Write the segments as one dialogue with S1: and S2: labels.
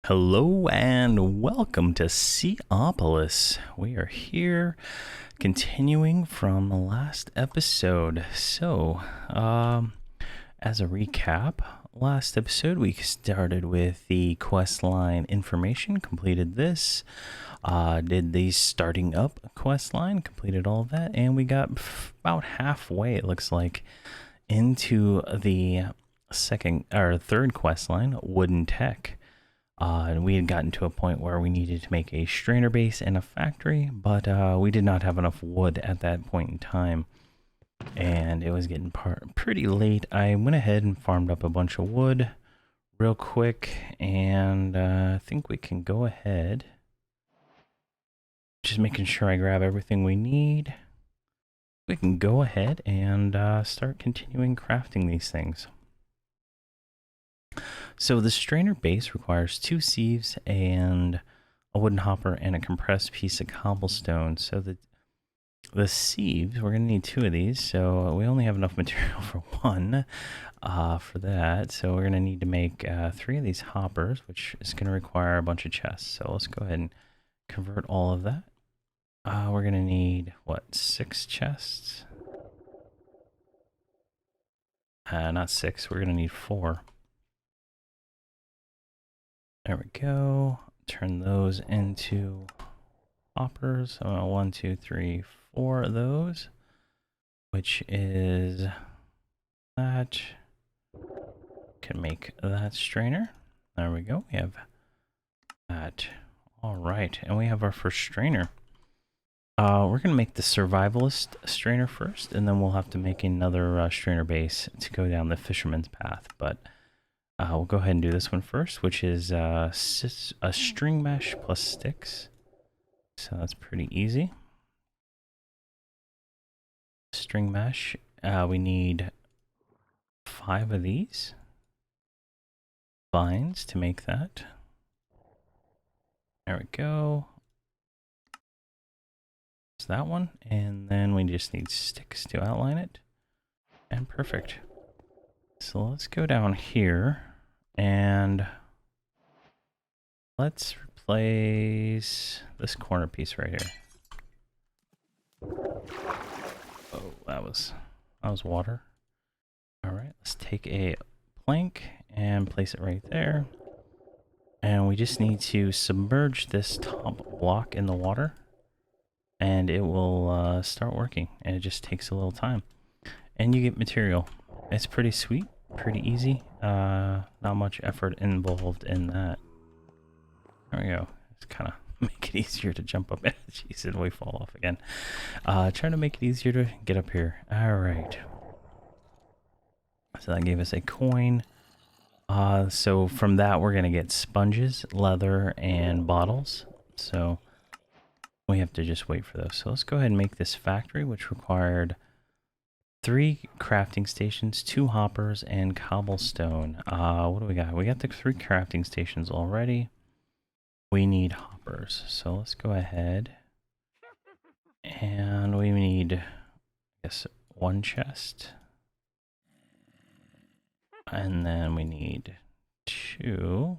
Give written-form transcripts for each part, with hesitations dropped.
S1: Hello and welcome to Seaopolis. We are here continuing from the last episode. As a recap, last episode we started with the quest line information, completed this, did the starting up quest line, completed all of that, and we got about halfway, it looks like, into the third quest line, wooden tech. And we had gotten to a point where we needed to make a strainer base and a factory, but we did not have enough wood at that point in time, and it was getting pretty late. I went ahead and farmed up a bunch of wood real quick, and I think we can go ahead. Just making sure I grab everything we need. We can go ahead and start continuing crafting these things. So the strainer base requires 2 sieves and a wooden hopper and a compressed piece of cobblestone. So the sieves, we're going to need 2 of these. So we only have enough material for 1 for that. So we're going to need to make 3 of these hoppers, which is going to require a bunch of chests. So let's go ahead and convert all of that. We're going to need, what, 6 chests? Not 6, we're going to need 4. There we go. Turn those into hoppers. 1, 2, 3, 4 of those, which is that. Can make that strainer. There we go. We have that. All right, and we have our first strainer. We're gonna make the survivalist strainer first, and then we'll have to make another strainer base to go down the fisherman's path. But we'll go ahead and do this one first, which is a string mesh plus sticks. So that's pretty easy. String mesh, we need 5 of these vines to make that. There we go. That's that one. And then we just need sticks to outline it. And perfect. So let's go down here and let's replace this corner piece right here. Oh, that was water. All right, let's take a plank and place it right there. And we just need to submerge this top block in the water and it will start working. And it just takes a little time. And you get material. It's pretty sweet. Pretty easy. Not much effort involved in that. There we go. It's kind of make it easier to jump up. Jeez, did we fall off again? Trying to make it easier to get up here. All right. So that gave us a coin. So from that, we're going to get sponges, leather, and bottles. So we have to just wait for those. So let's go ahead and make this factory, which required 3 crafting stations, 2 hoppers, and cobblestone. What do we got? We got the 3 crafting stations already. We need hoppers. So let's go ahead. And we need, I guess, 1 chest. And then we need 2.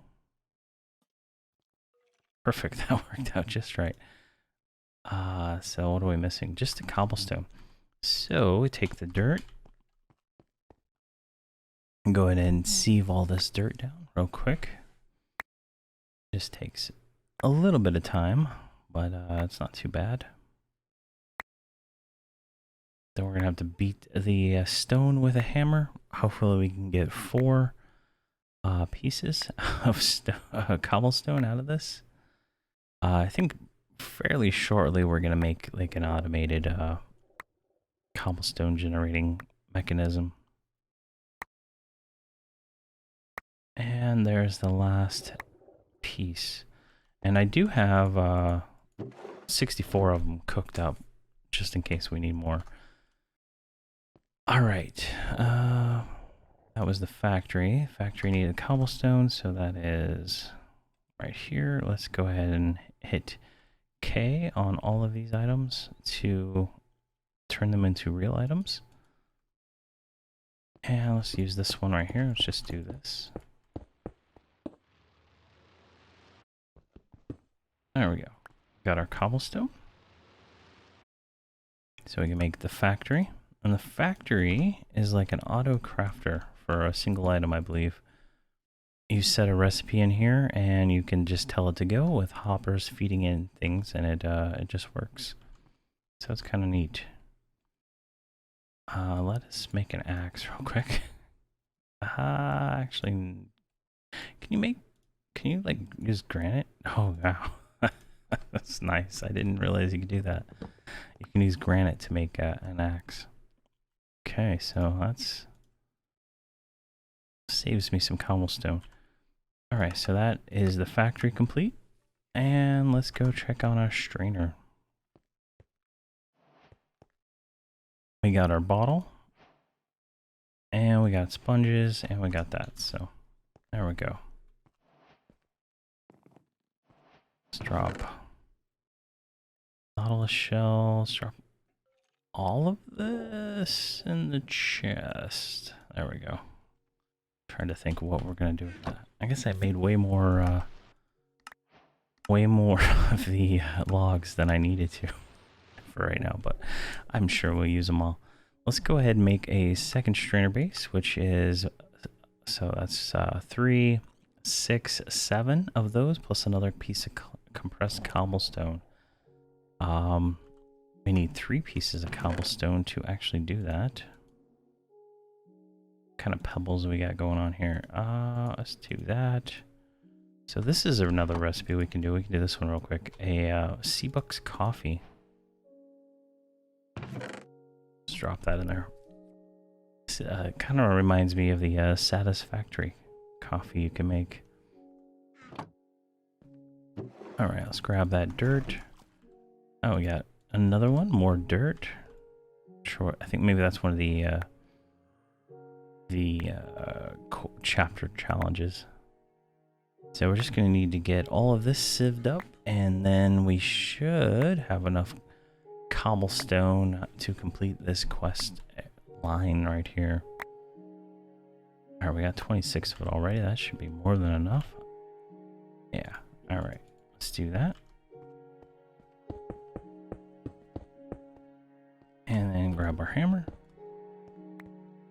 S1: Perfect, that worked out just right. So what are we missing? Just the cobblestone. So we take the dirt and go ahead and sieve all this dirt down real quick. Just takes a little bit of time, but it's not too bad. Then we're gonna have to beat the stone with a hammer. Hopefully we can get 4 pieces of cobblestone out of this. I think fairly shortly we're gonna make like an automated cobblestone generating mechanism. And there's the last piece. And I do have 64 of them cooked up just in case we need more. All right. That was the factory. Factory needed cobblestone, so that is right here. Let's go ahead and hit K on all of these items to turn them into real items. And let's use this one right here. Let's just do this. There we go. Got our cobblestone. So we can make the factory. And the factory is like an auto crafter for a single item, I believe. You set a recipe in here and you can just tell it to go with hoppers feeding in things, and it just works. So it's kind of neat. Let us make an axe real quick. Actually, can you like use granite? Oh wow. That's nice. I didn't realize you could do that. You can use granite to make an axe. Okay, so that's saves me some cobblestone. Alright, so that is the factory complete. And let's go check on our strainer. We got our bottle. And we got sponges, and we got that. So, there we go. Let's drop nautilus shells. Drop all of this in the chest. There we go. Trying to think what we're gonna do with that. I guess I made way more of the logs than I needed to for right now, but I'm sure we'll use them all. Let's go ahead and make a second strainer base, which is, so that's 3, 6, 7 of those, plus another piece of compressed cobblestone. We need 3 pieces of cobblestone to actually do that. What kind of pebbles we got going on here? Let's do that. So this is another recipe we can do. We can do this one real quick. A Seaopolis coffee. Let's drop that in there. Kind of reminds me of the Satisfactory coffee you can make. All right, let's grab that dirt. Oh, we got another one, more dirt. Sure, I think maybe that's one of the chapter challenges. So we're just going to need to get all of this sieved up, and then we should have enough cobblestone to complete this quest line right here. All right, we got 26 of it already. That should be more than enough. Yeah, all right, let's do that. And then grab our hammer.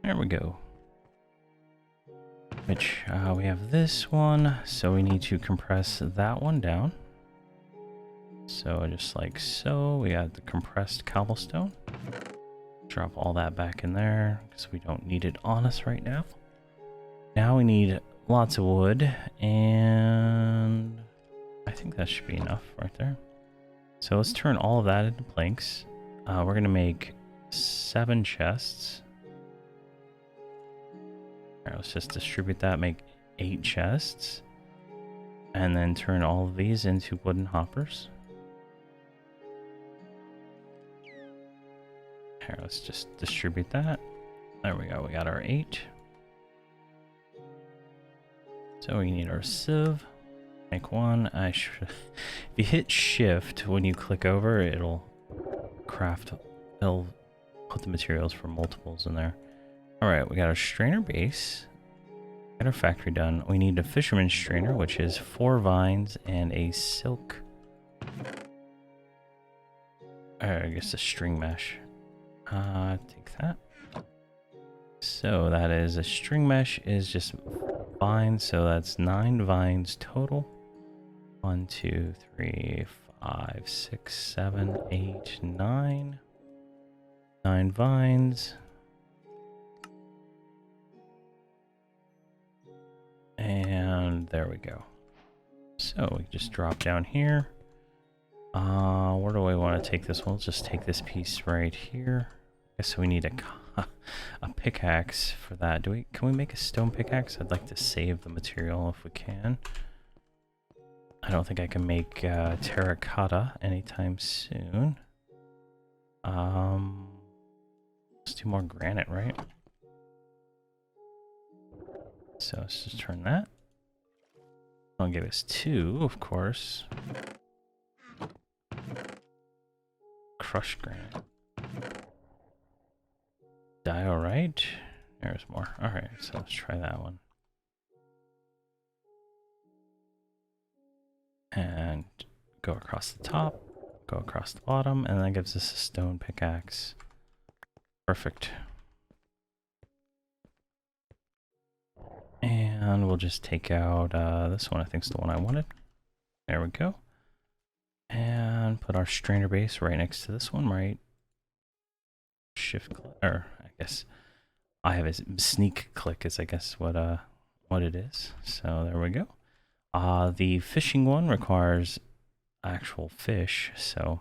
S1: There we go. Which we have this one, so we need to compress that one down. So just like so, we got the compressed cobblestone. Drop all that back in there because we don't need it on us right now. Now we need lots of wood, and I think that should be enough right there. So let's turn all of that into planks. We're gonna make 7 chests. All right, let's just distribute that, make 8 chests, and then turn all of these into wooden hoppers. Here, let's just distribute that. There we go, we got our 8. So we need our sieve. Make 1. If you hit shift when you click over, it'll put the materials for multiples in there. All right, we got our strainer base. Got our factory done. We need a fisherman's strainer, which is 4 vines and a silk. I guess a string mesh. Take that. So that is a string mesh is just vines, so that's 9 vines total. 1, 2, 3, 5, 6, 7, 8, 9. 9 vines. And there we go. So we just drop down here. Where do I want to take this one? Let's just take this piece right here. I guess we need a pickaxe for that. Can we make a stone pickaxe? I'd like to save the material if we can. I don't think I can make terracotta anytime soon. Let's do more granite, right? So let's just turn that. I'll give us 2, of course. Crushed granite. Diorite. There's more. All right, so let's try that one. And go across the top, go across the bottom, and that gives us a stone pickaxe. Perfect. And we'll just take out this one. I think is the one I wanted. There we go. And put our strainer base right next to this one, right? Shift click, or I guess I have a sneak click is I guess what it is. So there we go. The fishing one requires actual fish, so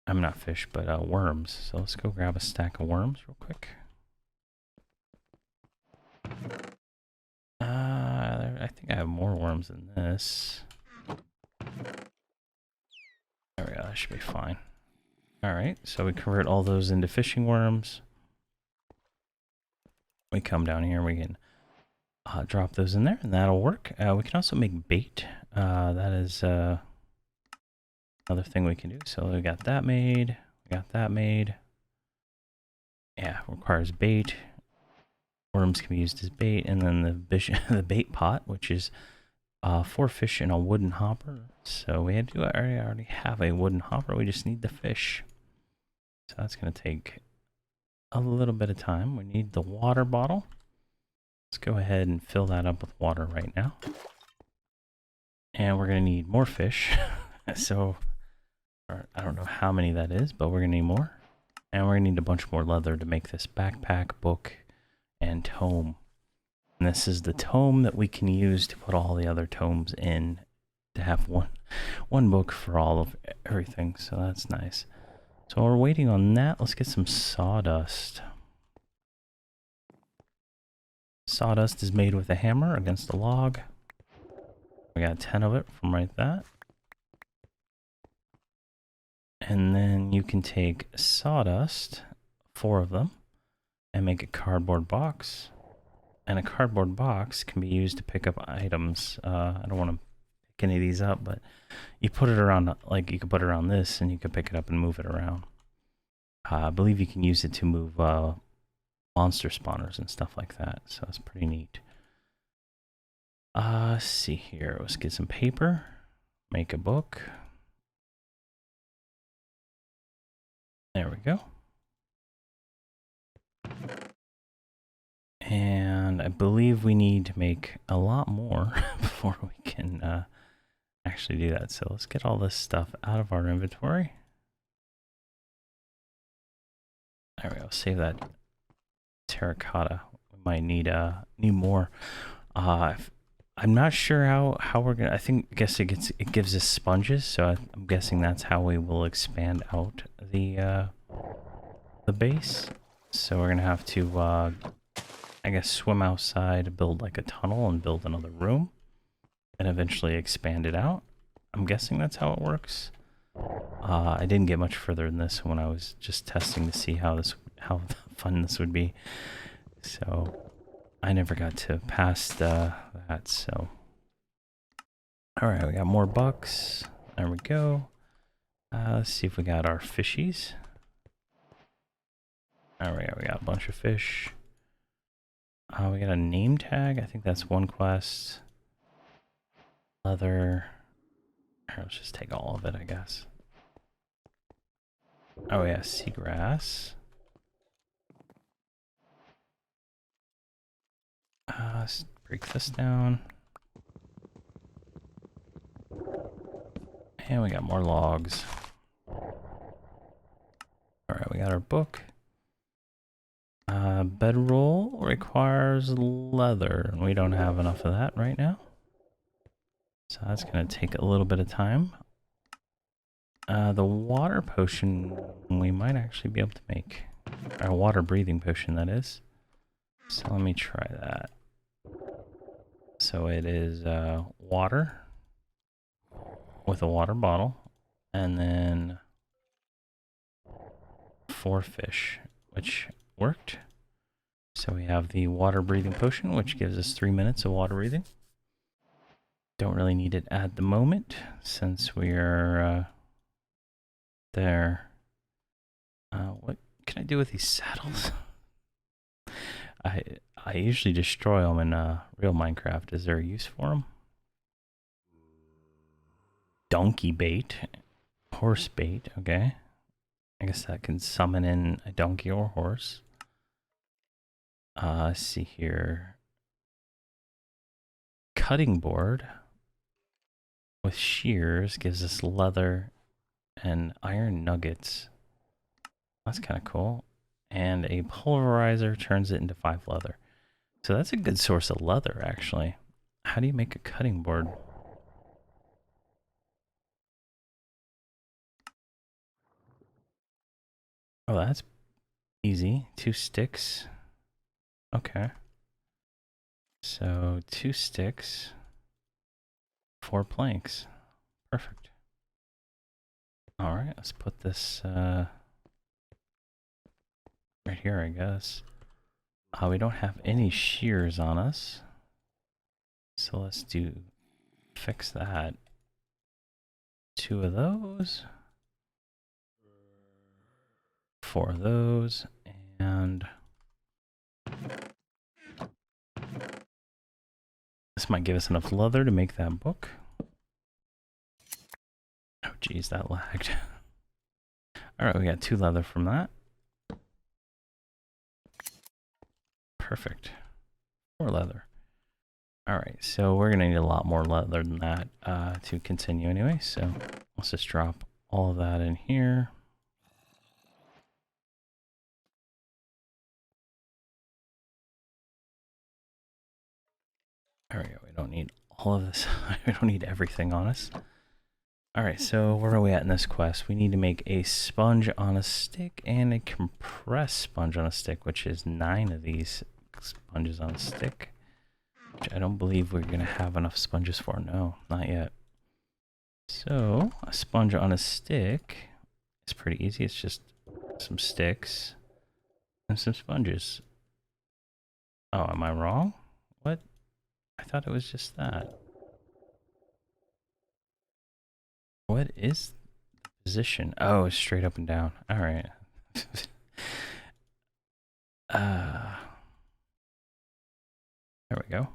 S1: I'm not fish, but worms. So let's go grab a stack of worms real quick. I think I have more worms than this. There we go, that should be fine. Alright, so we convert all those into fishing worms. We come down here, we can drop those in there, and that'll work. We can also make bait. That is another thing we can do. So we got that made. We got that made. Yeah, requires bait. Worms can be used as bait, and then the bait pot, which is 4 fish in a wooden hopper. So we already have a wooden hopper. We just need the fish. So that's going to take a little bit of time. We need the water bottle. Let's go ahead and fill that up with water right now. And we're going to need more fish. So I don't know how many that is, but we're going to need more. And we're going to need a bunch more leather to make this backpack, book, and tome. And this is the tome that we can use to put all the other tomes in to have one book for all of everything. So that's nice. So while we're waiting on that, let's get some sawdust. Sawdust is made with a hammer against a log. We got 10 of it from right that. And then you can take sawdust, 4 of them, and make a cardboard box. And a cardboard box can be used to pick up items. I don't want to pick any of these up, but you put it around, like you could put it around this and you could pick it up and move it around. I believe you can use it to move monster spawners and stuff like that. So it's pretty neat. Let's see here. Let's get some paper, make a book. There we go. And I believe we need to make a lot more before we can actually do that. So let's get all this stuff out of our inventory. There we go. Save that terracotta. We might need more. I'm not sure how we're gonna. I guess it gives us sponges. So I'm guessing that's how we will expand out the base. So we're gonna have to I guess swim outside, build like a tunnel, and build another room, and eventually expand it out. I'm guessing that's how it works. I didn't get much further than this when I was just testing to see how fun this would be. So I never got to past that. So all right, we got more bucks. There we go. Let's see if we got our fishies. There we go. We got a bunch of fish. We got a name tag. I think that's one quest. Leather. Here, let's just take all of it, I guess. Oh yeah, seagrass. Let's break this down. And we got more logs. Alright, we got our book. Bedroll requires leather, and we don't have enough of that right now. So that's going to take a little bit of time. The water potion we might actually be able to make. Our water breathing potion, that is. So let me try that. So it is water with a water bottle, and then 4 fish, which worked. So we have the water breathing potion, which gives us 3 minutes of water breathing. Don't really need it at the moment since we are there. What can I do with these saddles? I usually destroy them in real Minecraft. Is there a use for them? Donkey bait, horse bait. Okay, I guess that can summon in a donkey or horse. Let's see here. Cutting board with shears gives us leather and iron nuggets. That's kind of cool. And a pulverizer turns it into 5 leather. So that's a good source of leather, actually. How do you make a cutting board? Oh, that's easy. 2 sticks. Okay. So 2 sticks, 4 planks. Perfect. All right, let's put this right here, I guess. We don't have any shears on us. So let's fix that. 2 of those. 4 of those. And this might give us enough leather to make that book. Oh, geez, that lagged. All right, we got 2 leather from that. Perfect. 4 leather. All right, so we're gonna need a lot more leather than that to continue anyway. So let's just drop all of that in here. There we go. We don't need all of this. We don't need everything on us. All right, so where are we at in this quest? We need to make a sponge on a stick and a compressed sponge on a stick, which is 9 of these sponges on a stick, which I don't believe we're going to have enough sponges for. No, not yet. So a sponge on a stick is pretty easy. It's just some sticks and some sponges. Oh, am I wrong? What? I thought it was just that. What is the position? Oh, it's straight up and down. All right. There we go.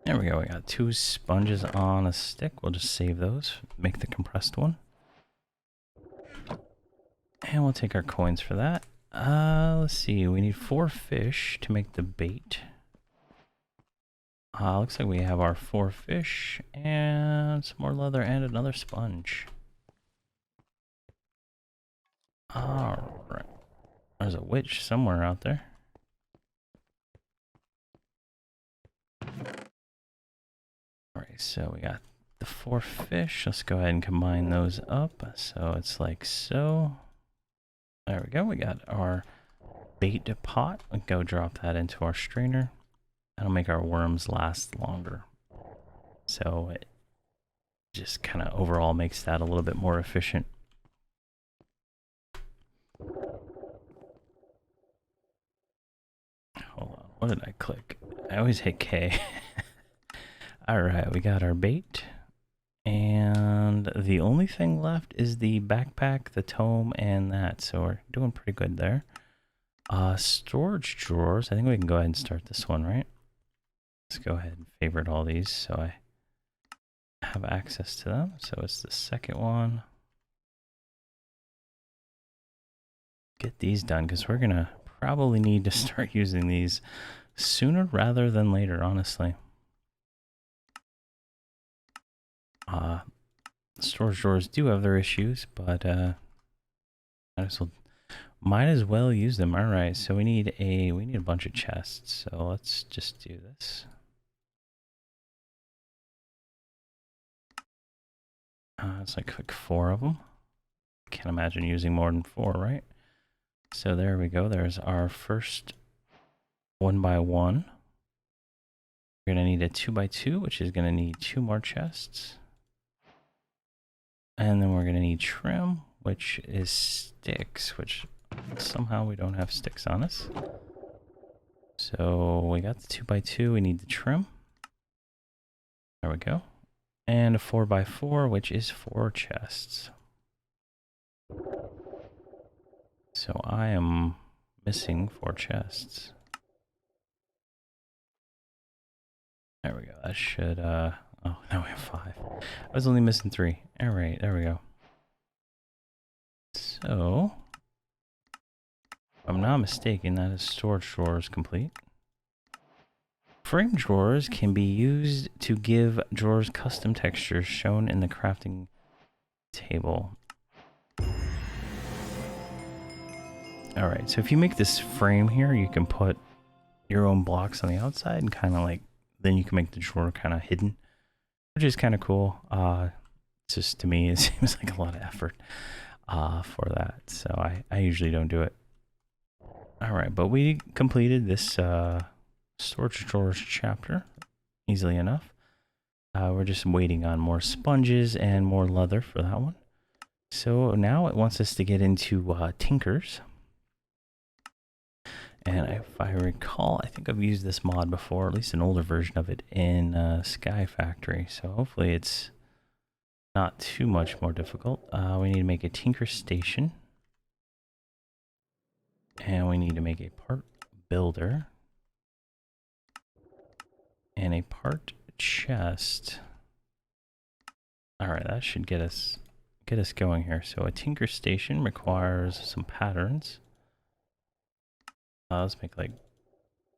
S1: There we go. We got 2 sponges on a stick. We'll just save those. Make the compressed one. And we'll take our coins for that. Let's see. We need 4 fish to make the bait. Looks like we have our 4 fish and some more leather and another sponge. Alright. There's a witch somewhere out there. Alright, so we got the 4 fish. Let's go ahead and combine those up. So it's like so. There we go. We got our bait pot. We'll go drop that into our strainer. That'll make our worms last longer. So it just kind of overall makes that a little bit more efficient. Hold on, what did I click? I always hit K. Alright, we got our bait. And the only thing left is the backpack, the tome, and that. So we're doing pretty good there. Storage drawers. I think we can go ahead and start this one, right? Let's go ahead and favorite all these so I have access to them. So it's the second one. Get these done because we're going to probably need to start using these sooner rather than later, honestly. Storage drawers do have their issues, but might as well use them. All right, so we need a bunch of chests. So let's just do this. It's like 4 of them. Can't imagine using more than 4, right? So there we go. There's our first 1x1. We're gonna need a 2x2, which is gonna need 2 more chests. And then we're gonna need trim, which is sticks, which somehow we don't have sticks on us. So we got the 2x2, we need the trim. There we go. And a 4x4, which is 4 chests. So I am missing 4 chests. There we go. That should, oh, now we have 5. I was only missing 3. Alright, there we go. So, if I'm not mistaken, that is storage drawers complete. Frame drawers can be used to give drawers custom textures shown in the crafting table. Alright, so if you make this frame here, you can put your own blocks on the outside and kind of like, then you can make the drawer kind of hidden, which is kind of cool. It's just, to me, it seems like a lot of effort for that, so I usually don't do it. Alright, but we completed this storage drawers chapter easily enough. We're just waiting on more sponges and more leather for that one. So now it wants us to get into tinkers. And if I recall, I think I've used this mod before, at least an older version of it in Sky Factory. So hopefully it's not too much more difficult. We need to make a tinker station. And we need to make a part builder. And a part chest. Alright, that should get us going here. So a tinker station requires some patterns. Let's make like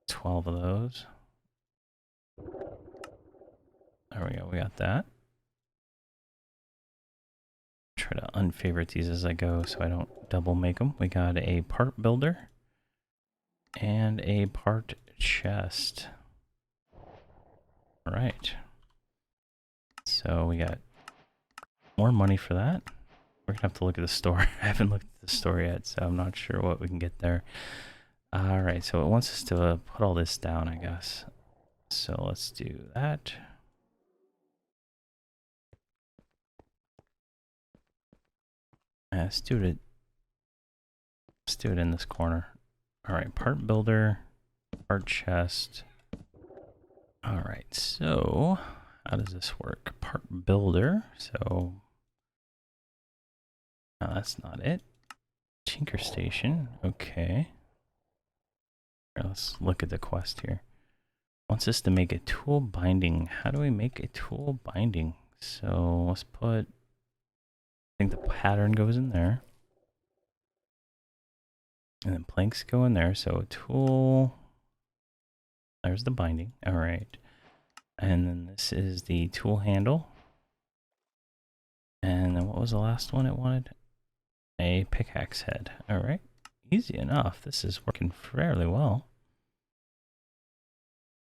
S1: 12 of those. There we go, we got that. Try to unfavorite these as I go so I don't double make them. We got a part builder and a part chest. All right. So we got more money for that. We're gonna have to look at the store. I haven't looked at the store yet, so I'm not sure what we can get there. All right, so it wants us to put all this down, I guess. So let's do that. Let's do it. Let's do it in this corner. All right, part builder, part chest. All right, so how does this work? Part builder. So no, that's not it. Tinker station. Okay. Here, let's look at the quest here. Wants us to make a tool binding. How do we make a tool binding? So let's put, I think the pattern goes in there. And then planks go in there. So a tool, there's the binding. All right. And then this is the tool handle. And then what was the last one it wanted? A pickaxe head. All right. Easy enough. This is working fairly well.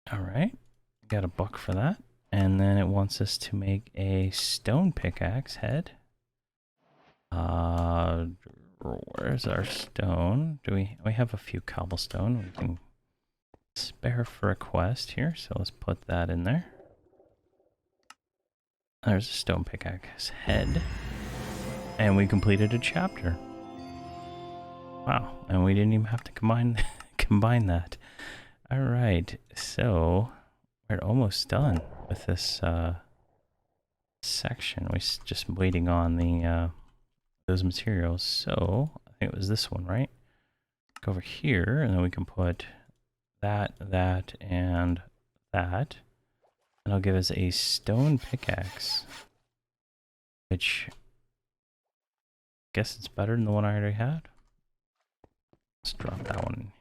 S1: All right. Got a buck for that. And then it wants us to make a stone pickaxe head. Where's our stone? Do we have a few cobblestone we can spare for a quest here, so let's put that in there. There's a stone pickaxe head. And we completed a chapter. Wow, and we didn't even have to combine that. All right, so we're almost done with this section. We're just waiting on the those materials. So I think it was this one, right? Go over here, and then we can put that, and that. And it'll give us a stone pickaxe, which I guess it's better than the one I already had. Let's drop that one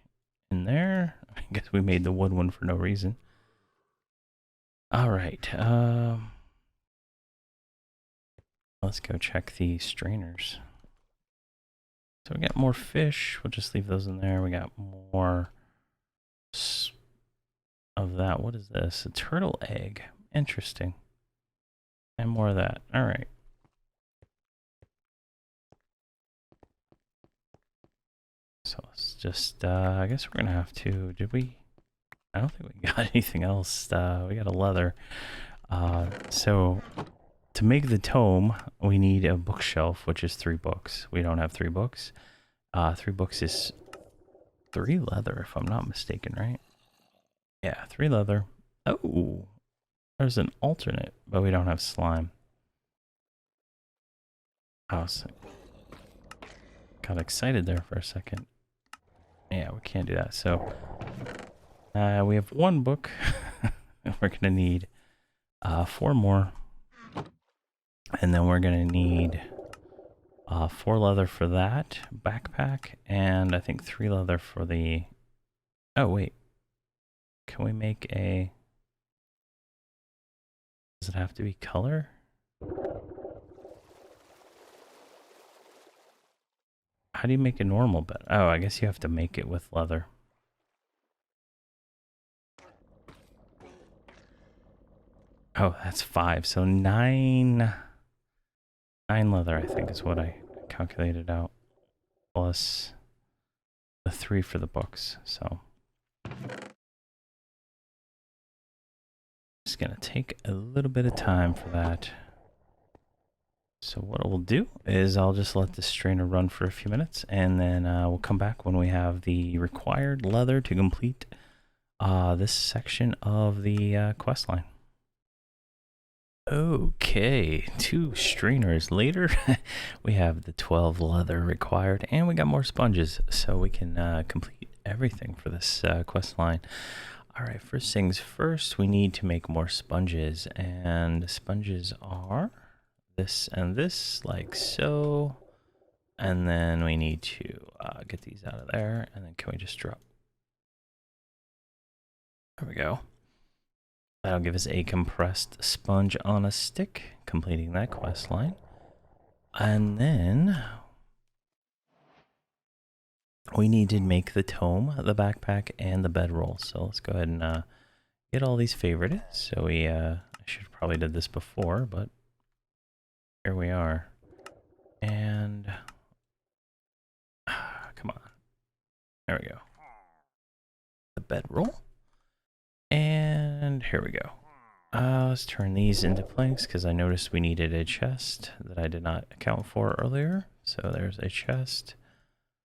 S1: in there. I guess we made the wood one for no reason. All right. Let's go check the strainers. So we got more fish. We'll just leave those in there. We got more of that. What is this? A turtle egg. Interesting. And more of that. All right. So let's just, I guess we're going to have to, I don't think we got anything else. We got a leather. So to make the tome, we need a bookshelf, which is 3 books. We don't have 3 books. 3 books is 3 leather, if I'm not mistaken, right? Yeah, 3 leather. Oh, there's an alternate, but we don't have slime. I was got excited there for a second. Yeah, we can't do that. So we have one book. We're going to need 4 more. And then we're going to need 4 leather for that backpack. And I think 3 leather for the... Oh, wait. Can we make a... Does it have to be color? How do you make a normal bed? Oh, I guess you have to make it with leather. Oh, that's 5. So 9 leather, I think, is what I calculated out. Plus the 3 for the books. So it's going to take a little bit of time for that. So what we'll do is I'll just let the strainer run for a few minutes, and then we'll come back when we have the required leather to complete this section of the quest line. Okay, 2 strainers later, we have the 12 leather required, and we got more sponges, so we can complete everything for this quest line. All right, first things first, we need to make more sponges, and the sponges are this and this, like so. And then we need to get these out of there, and then can we just drop? There we go. That'll give us a compressed sponge on a stick, completing that quest line. And then we need to make the tome, the backpack, and the bedroll. So let's go ahead and get all these favorited. So we I should have probably did this before, but here we are. And come on. There we go. The bedroll. And here we go. Let's turn these into planks because I noticed we needed a chest that I did not account for earlier. So there's a chest.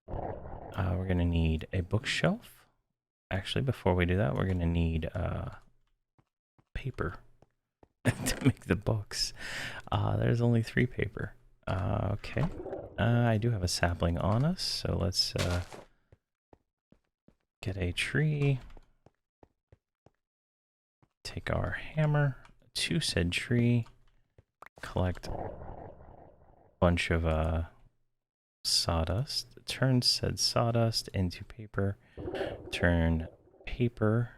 S1: We're going to need a bookshelf. Actually, before we do that, we're going to need paper to make the books. There's only 3 paper. Okay. I do have a sapling on us, so let's get a tree. Take our hammer to said tree, collect a bunch of sawdust, turn said sawdust into paper, turn paper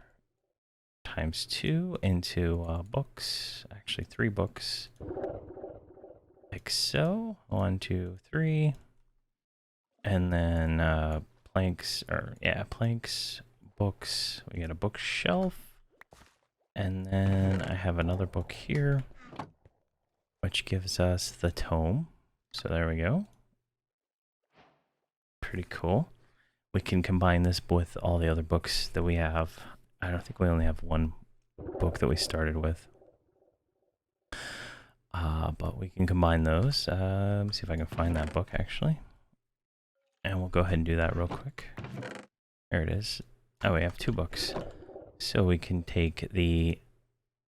S1: times 2 into books, actually 3 books, like so, 1, 2, 3, and then planks, planks, books, we get a bookshelf. And then I have another book here, which gives us the tome. So there we go. Pretty cool. We can combine this with all the other books that we have. I don't think we only have 1 book that we started with. But we can combine those. Let me see if I can find that book, actually. And we'll go ahead and do that real quick. There it is. Oh, we have 2 books. So we can take the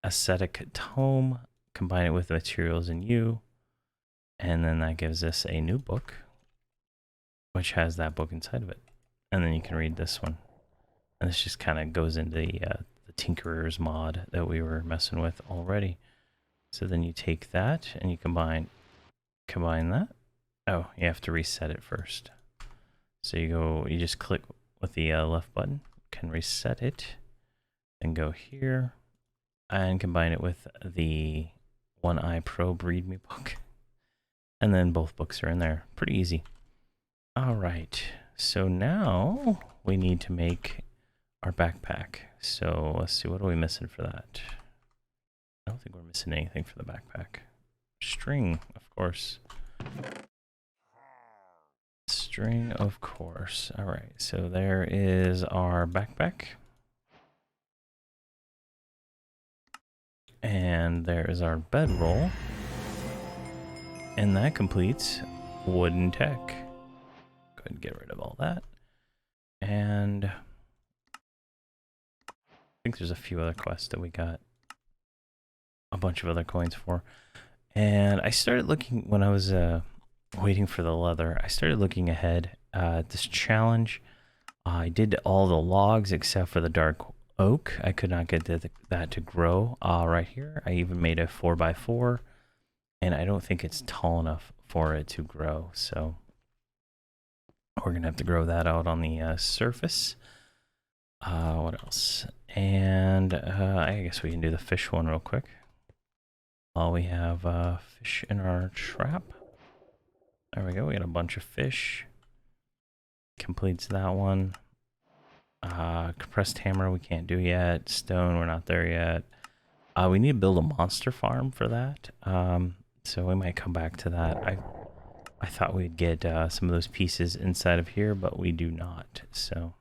S1: ascetic tome, combine it with the materials in U, and then that gives us a new book, which has that book inside of it. And then you can read this one. And this just kind of goes into the Tinkerer's mod that we were messing with already. So then you take that and you combine that. Oh, you have to reset it first. So you just click with the left button, can reset it. And go here and combine it with the One Eye Probe Read Me book. And then both books are in there. Pretty easy. All right. So now we need to make our backpack. So let's see, what are we missing for that? I don't think we're missing anything for the backpack. String, of course. String, of course. All right. So there is our backpack. And there is our bedroll. And that completes wooden tech. Go ahead and get rid of all that. And I think there's a few other quests that we got a bunch of other coins for. And I started looking, when I was waiting for the leather, I started looking ahead at this challenge. I did all the logs except for the dark oak. I could not get that to grow right here. I even made a 4x4, and I don't think it's tall enough for it to grow. So we're going to have to grow that out on the surface. What else? And I guess we can do the fish one real quick. We have fish in our trap. There we go. We got a bunch of fish. Completes that one. Compressed hammer we can't do yet. Stone, we're not there yet. We need to build a monster farm for that. So we might come back to that. I thought we'd get some of those pieces inside of here, but we do not. So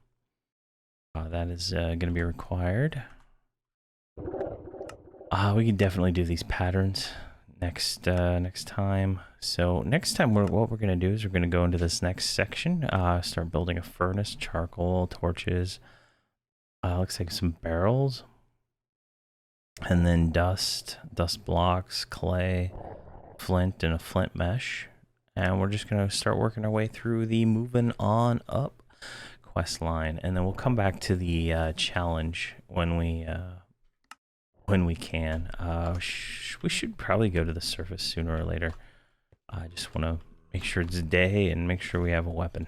S1: that is going to be required. We can definitely do these patterns next time. So next time, what we're going to do is we're going to go into this next section, start building a furnace, charcoal, torches, looks like some barrels, and then dust blocks, clay, flint, and a flint mesh. And we're just going to start working our way through the moving on up quest line, and then we'll come back to the challenge when we can. We should probably go to the surface sooner or later. I just want to make sure it's day and make sure we have a weapon,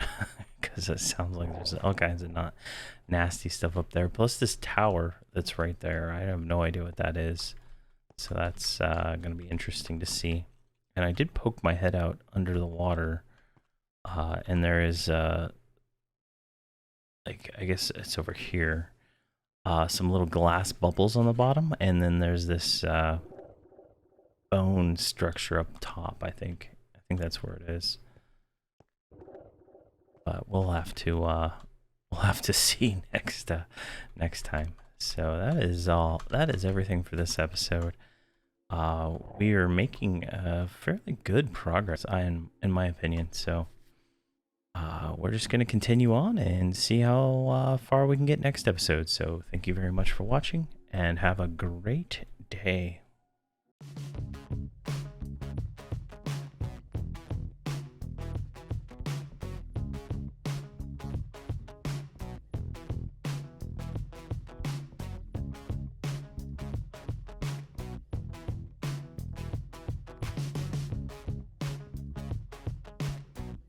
S1: because it sounds like there's all kinds of nasty stuff up there. Plus this tower that's right there, I have no idea what that is. So that's going to be interesting to see. And I did poke my head out under the water, and there is like, I guess it's over here, some little glass bubbles on the bottom, and then there's this bone structure up top. I think that's where it is, but we'll have to see next time. So that is all. That is everything for this episode. We are making fairly good progress, in my opinion. So we're just going to continue on and see how far we can get next episode. So thank you very much for watching, and have a great day.